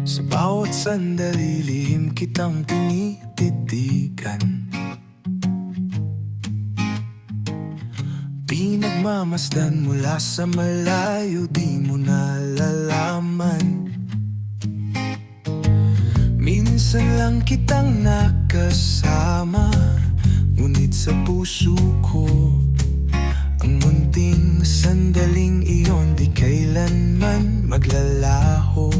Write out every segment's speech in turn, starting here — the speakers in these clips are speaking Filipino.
Sa bawat sandali, lihim kitang tinititigan. Pinagmamasdan mula sa malayo, di mo nalalaman. Minsan lang kitang nakasama, ngunit sa puso ko ang munting sandaling iyon di kailanman maglalaho.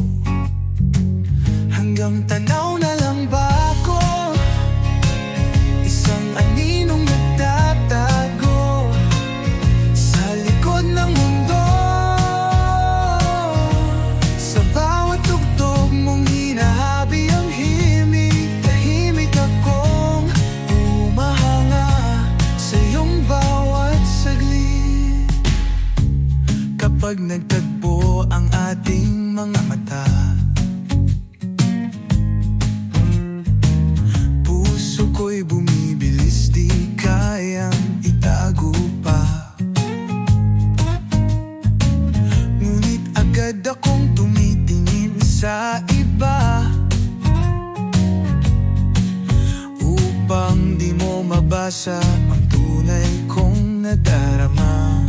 Hanggang tanaw na lang ba ako, isang aninong nagtatago sa likod ng mundo? Sa bawat tugtog mong hinahabi ang himig, tahimik akong humahanga sa iyong bawat saglit. Kapag nagtagpo ang ating mga mata, ako'y bumibilis, di kayang itago pa. Ngunit agad akong tumitingin sa iba, upang di mo mabasa ang tunay kong nadarama.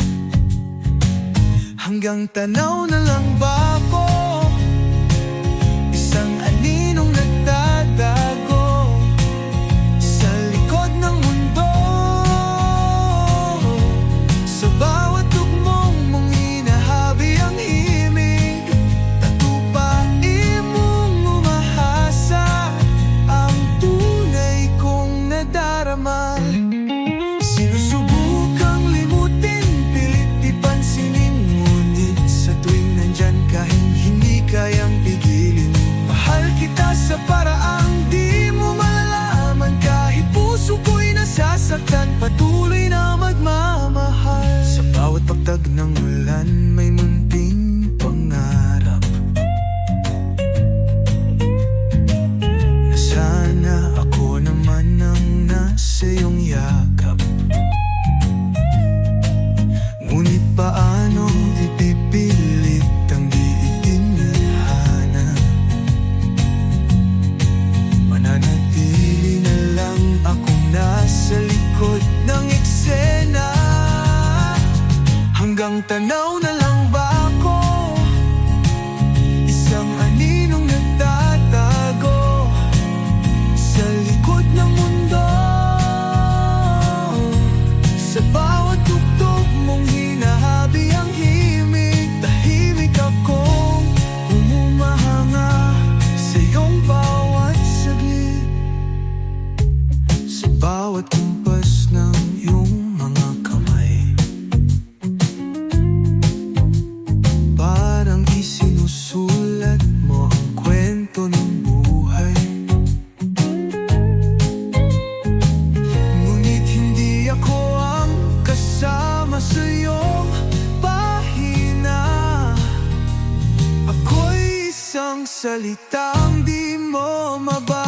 Hanggang tanaw na lang ba ako, isang aninong nagtatago ng mundo? Sa bawat tugmong mong hinahabi ang himig, tatupain mong umahasa ang tunay kong nadarama. Sinusubukang limutin, pilit ipansinin, ngunit sa tuwing nandyan ka, hindi kayang pigilin. Mahal kita sa paraang di mo malalaman, kahit puso ko'y nasasaktan, patuloy na magmamahal. Sa bawat pagtag ng ulan, may munting pangarap na sana ako naman ang nasa iyong yakap. Ngunit paano ipipilit ang di itinadhana? Mananatili na lang akong nasa likod ng eksena. Hanggang tanaw na lang ba ako, isang aninong nagtatago sa likod ng mundo? Sa bawat tugtog mong hinahabi ang himig, tahimik akong humahanga sa iyong bawat saglit. Sa bawat kumpas ng iyong mga kamay, parang isinusulat mo ang kwento ng buhay. Ngunit hindi ako ang kasama sa iyong pahina. Ako'y isang salitang di mo mabasa.